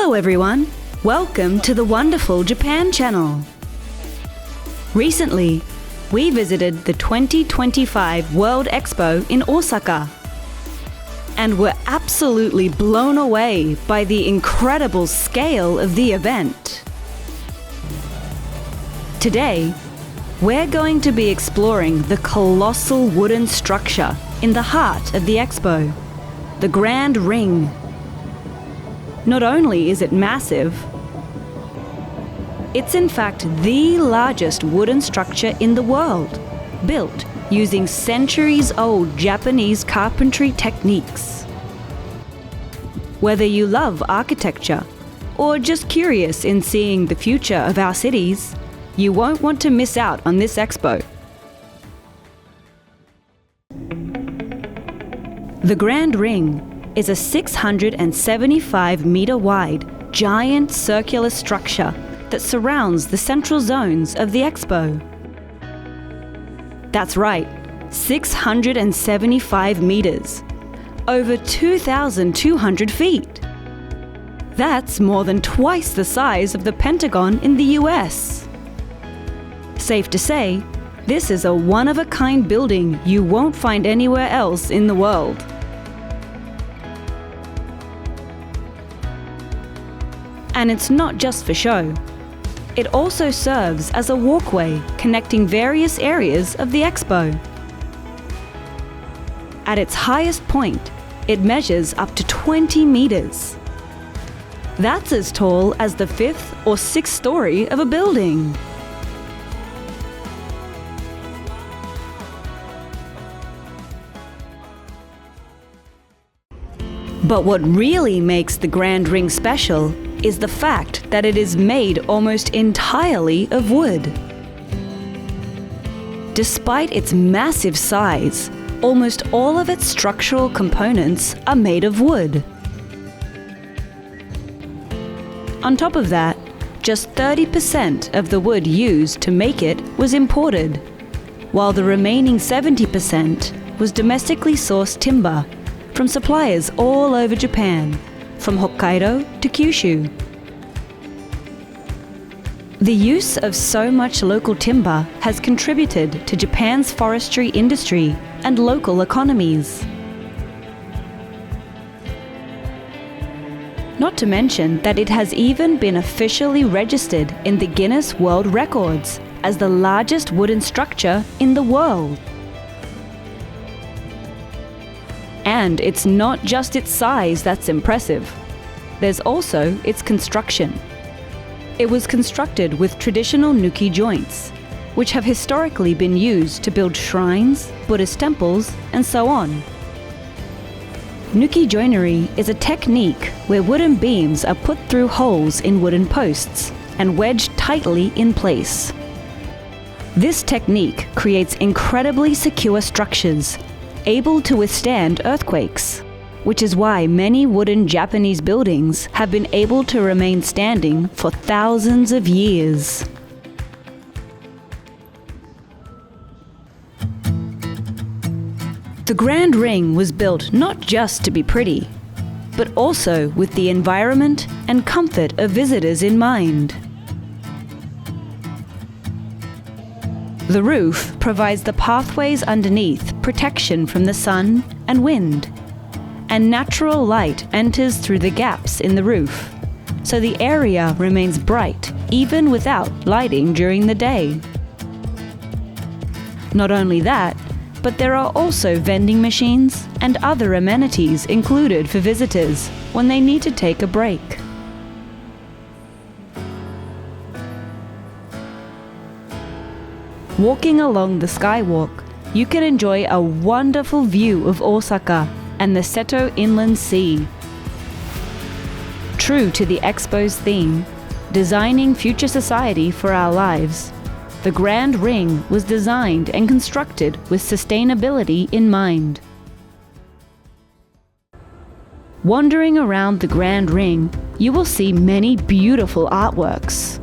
Hello everyone! Welcome to the wonderful Japan channel. Recently, we visited the 2025 World Expo in Osaka and were absolutely blown away by the incredible scale of the event. Today, we're going to be exploring the colossal wooden structure in the heart of the Expo, the Grand Ring. Not only is it massive, it's in fact the largest wooden structure in the world, built using centuries-old Japanese carpentry techniques. Whether you love architecture or just curious in seeing the future of our cities, you won't want to miss out on this expo. The Grand Ring is a 675-meter wide, giant circular structure that surrounds the central zones of the Expo. That's right, 675 meters, over 2,200 feet. That's more than twice the size of the Pentagon in the US. Safe to say, this is a one-of-a-kind building you won't find anywhere else in the world. And it's not just for show. It also serves as a walkway connecting various areas of the Expo. At its highest point, it measures up to 20 meters. That's as tall as the 5th or 6th story of a building. But what really makes the Grand Ring special is the fact that it is made almost entirely of wood. Despite its massive size, almost all of its structural components are made of wood. On top of that, just 30% of the wood used to make it was imported, while the remaining 70% was domestically sourced timber from suppliers all over Japan, from Hokkaido to Kyushu. The use of so much local timber has contributed to Japan's forestry industry and local economies. Not to mention that it has even been officially registered in the Guinness World Records as the largest wooden structure in the world. And it's not just its size that's impressive. There's also its construction. It was constructed with traditional Nuki joints, which have historically been used to build shrines, Buddhist temples, and so on. Nuki joinery is a technique where wooden beams are put through holes in wooden posts and wedged tightly in place. This technique creates incredibly secure structures, able to withstand earthquakes, which is why many wooden Japanese buildings have been able to remain standing for thousands of years. The Grand Ring was built not just to be pretty, but also with the environment and comfort of visitors in mind. The roof provides the pathways underneath protection from the sun and wind, and natural light enters through the gaps in the roof, so the area remains bright even without lighting during the day. Not only that, but there are also vending machines and other amenities included for visitors when they need to take a break. Walking along the skywalk, you can enjoy a wonderful view of Osaka and the Seto Inland Sea. True to the Expo's theme, designing future society for our lives, the Grand Ring was designed and constructed with sustainability in mind. Wandering around the Grand Ring, you will see many beautiful artworks.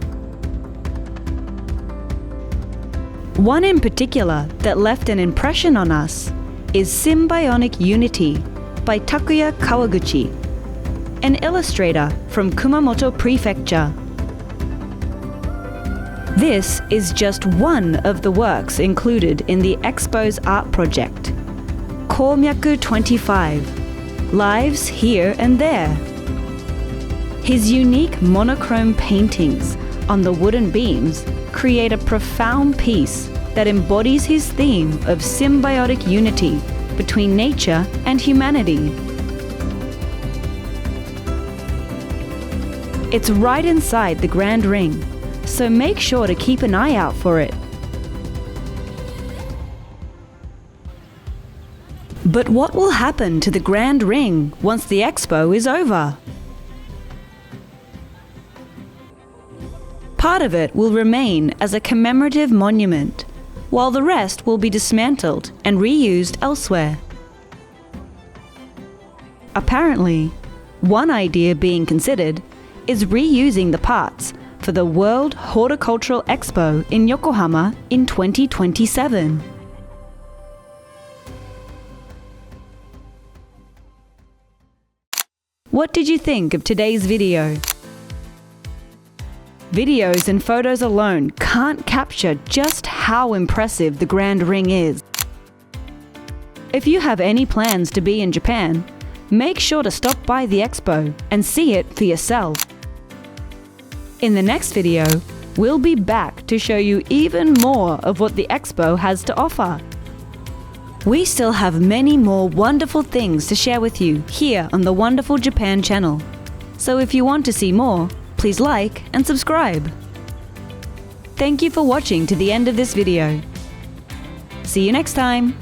One in particular that left an impression on us is Symbionic Unity by Takuya Kawaguchi. an illustrator from Kumamoto Prefecture. This is just one of the works included in the Expo's art project, Komyaku 25, Lives Here and There. His unique monochrome paintings on the wooden beams create a profound piece that embodies his theme of symbiotic unity between nature and humanity. It's right inside the Grand Ring, so make sure to keep an eye out for it. But what will happen to the Grand Ring once the Expo is over? Part of it will remain as a commemorative monument, while the rest will be dismantled and reused elsewhere. Apparently, one idea being considered is reusing the parts for the World Horticultural Expo in Yokohama in 2027. What did you think of today's video? Videos and photos alone can't capture just how impressive the Grand Ring is. If you have any plans to be in Japan, make sure to stop by the Expo and see it for yourself. In the next video, we'll be back to show you even more of what the Expo has to offer. We still have many more wonderful things to share with you here on the Wonderful Japan channel. So if you want to see more, please like and subscribe. Thank you for watching to the end of this video. See you next time!